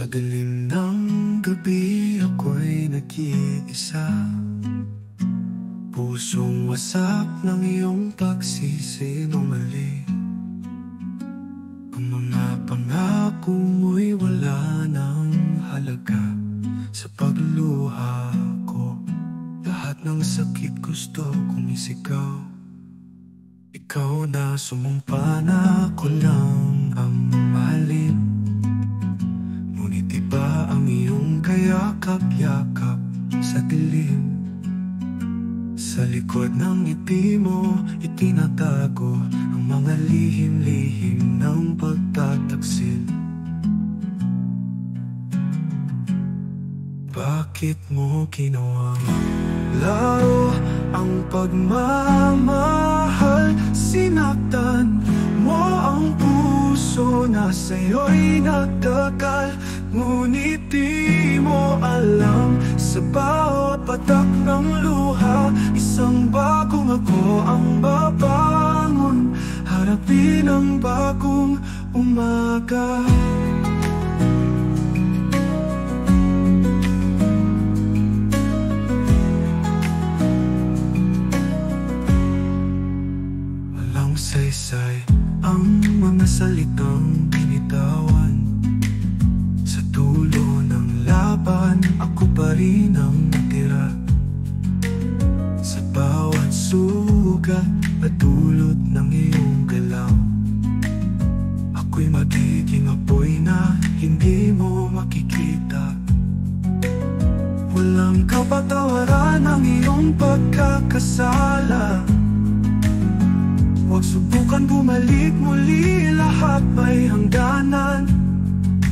dilim ng gabi ako'y nag-iisa, pusong wasak ng iyong pagsisinungaling. Ang mga pangako mo'y wala ng halaga sa pagluha ko. Lahat ng sakit gusto kong isigaw. Ikaw na sumumpa na ako lang ang mahalin. Ngunit iba ang iyong kayakap-yakap sa dilim. Sa likod ng ngiti mo, itinatago ang mga lihim-lihim ng pagtataksil. Bakit mo ginawang laro ang pagmamahal? Sinaktan mo ang puso na sa'yo'y nagtagal. Ngunit di mo alam, sa bawat patak ng luha, isang bagong ako ang babangon, harapin ang bagong umaga. Walang saysay ang mga salitang binitawan. Sa dulo ng laban, ako pa rin ang natira. Sa bawat sugat at dulot ng iyong galaw, ako'y magiging apoy na hindi mo makikita. Walang kapatawaran ang iyong pagkakasala. Huwag subukan bumalik muli, lahat may hangganan.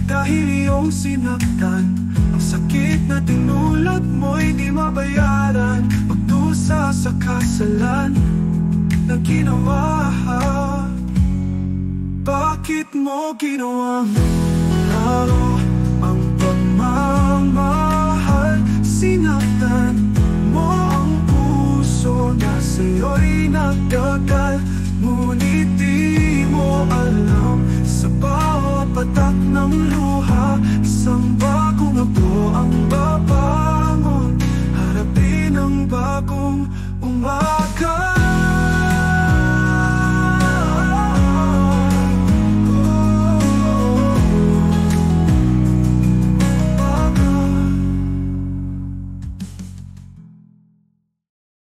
Dahil iyong sinaktan, ang sakit na dinulot mo'y di mabayaran. Pagdusa sa kasalan na ginawa. Bakit mo ginawang laro ang pagmamahal? Sinaktan